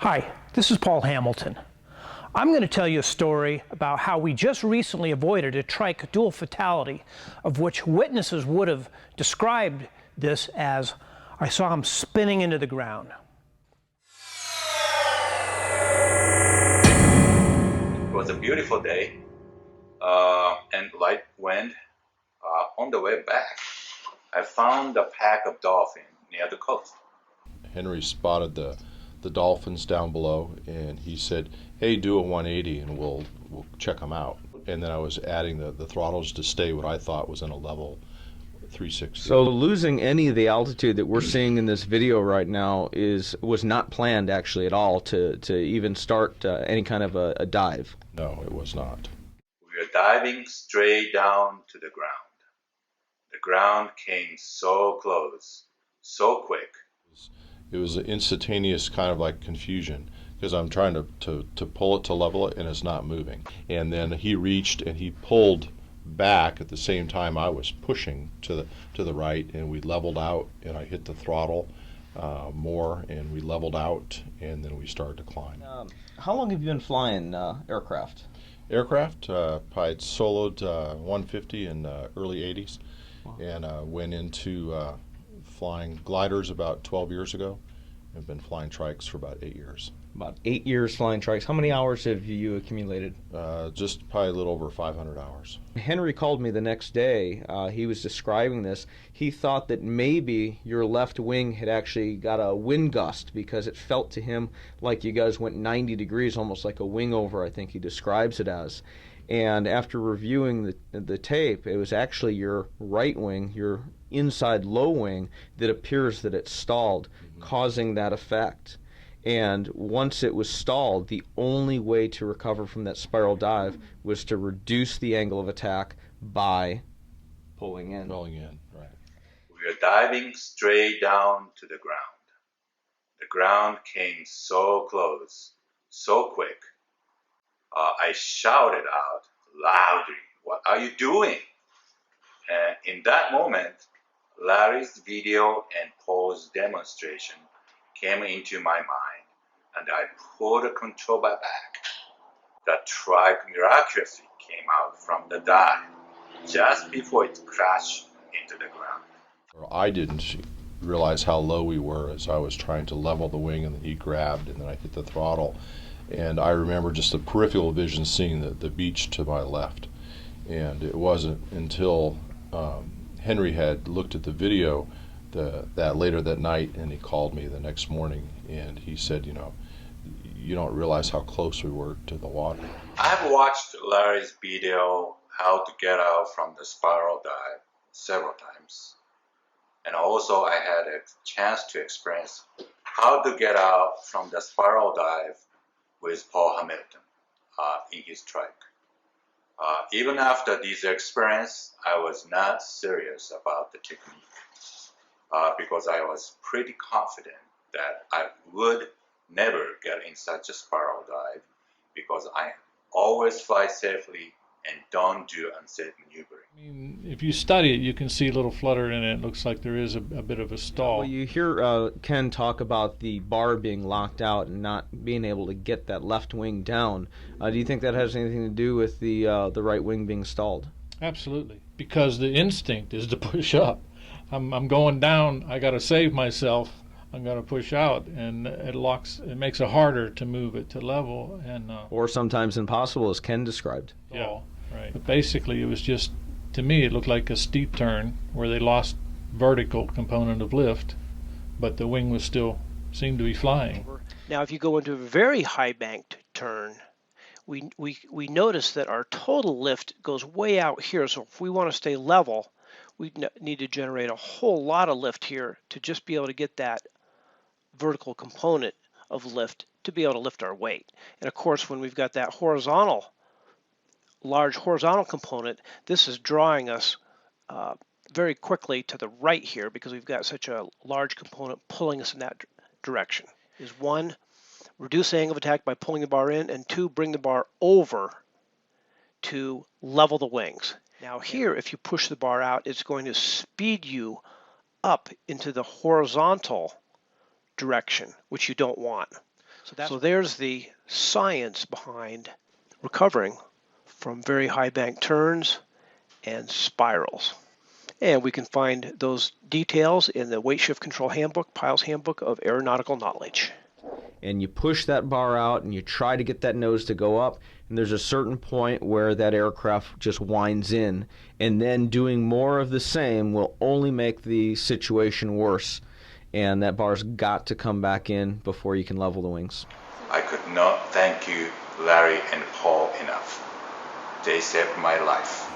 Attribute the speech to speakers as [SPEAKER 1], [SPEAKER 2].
[SPEAKER 1] Hi, this is Paul Hamilton. I'm going to tell you a story about how we just recently avoided a trike dual fatality, of which witnesses would have described this as, I saw him spinning into the ground.
[SPEAKER 2] It was a beautiful day and light wind. On the way back, I found a pack of dolphins near the coast.
[SPEAKER 3] Henry spotted the dolphins down below, and he said, "Hey, do a 180 and we'll check them out." And then I was adding the throttles to stay what I thought was in a level 360.
[SPEAKER 4] So losing any of the altitude that we're seeing in this video right now was not planned actually at all to even start any kind of a dive.
[SPEAKER 3] No, it was not.
[SPEAKER 2] We were diving straight down to the ground. The ground came so close, so quick.
[SPEAKER 3] It was an instantaneous kind of like confusion because I'm trying to pull it to level it and it's not moving. And then he reached and he pulled back at the same time I was pushing to the right, and we leveled out, and I hit the throttle more, and we leveled out, and then we started to climb.
[SPEAKER 4] How long have you been flying aircraft?
[SPEAKER 3] Aircraft, I'd soloed 150 in early 80s. Wow. And went into flying gliders about 12 years ago. I've been flying trikes for about 8 years.
[SPEAKER 4] About 8 years flying trikes. How many hours have you accumulated?
[SPEAKER 3] Just probably a little over 500 hours.
[SPEAKER 4] Henry called me the next day. He was describing this. He thought that maybe your left wing had actually got a wind gust because it felt to him like you guys went 90 degrees, almost like a wing over, I think he describes it as. And after reviewing the tape, it was actually your right wing, your inside low wing, that appears that it stalled, causing that effect. And once it was stalled, the only way to recover from that spiral dive was to reduce the angle of attack by pulling in.
[SPEAKER 3] Pulling in, right.
[SPEAKER 2] We were diving straight down to the ground. The ground came so close, so quick. I shouted out loudly, "What are you doing?" And in that moment, Larry's video and Paul's demonstration came into my mind, and I pulled the control bar back. The trike miraculously came out from the dive just before it crashed into the ground.
[SPEAKER 3] I didn't realize how low we were as I was trying to level the wing, and then he grabbed, and then I hit the throttle. And I remember just the peripheral vision seeing the beach to my left. And it wasn't until Henry had looked at the video that later that night, and he called me the next morning, and he said, you don't realize how close we were to the water.
[SPEAKER 2] I've watched Larry's video, How to Get Out from the Spiral Dive, several times. And also I had a chance to experience how to get out from the spiral dive with Paul Hamilton in his trike. Even after this experience, I was not serious about the technique because I was pretty confident that I would never get in such a spiral dive because I always fly safely and don't do unsafe maneuvering.
[SPEAKER 5] I mean, if you study it, you can see a little flutter in it. It looks like there is a bit of a stall.
[SPEAKER 4] Well, you hear Ken talk about the bar being locked out and not being able to get that left wing down. Do you think that has anything to do with the right wing being stalled?
[SPEAKER 5] Absolutely, because the instinct is to push up. I'm going down. I got to save myself. I'm going to push out, and it makes it harder to move it to level, and
[SPEAKER 4] or sometimes impossible, as Ken described.
[SPEAKER 5] Yeah, right. But basically, it was just, to me, it looked like a steep turn where they lost vertical component of lift, but the wing was still seemed to be flying.
[SPEAKER 1] Now, if you go into a very high banked turn, we notice that our total lift goes way out here. So if we want to stay level, we need to generate a whole lot of lift here to just be able to get that vertical component of lift to be able to lift our weight. And of course, when we've got that large horizontal component, this is drawing us very quickly to the right here because we've got such a large component pulling us in that direction. Is one, reduce the angle of attack by pulling the bar in, and two, bring the bar over to level the wings. Now here, if you push the bar out, it's going to speed you up into the horizontal direction, which you don't want. So there's the science behind recovering from very high bank turns and spirals. And we can find those details in the Weight Shift Control Handbook, Pyle's Handbook of Aeronautical Knowledge.
[SPEAKER 4] And you push that bar out and you try to get that nose to go up, and there's a certain point where that aircraft just winds in, and then doing more of the same will only make the situation worse, and that bar's got to come back in before you can level the wings.
[SPEAKER 2] I could not thank you, Larry and Paul, enough. They saved my life.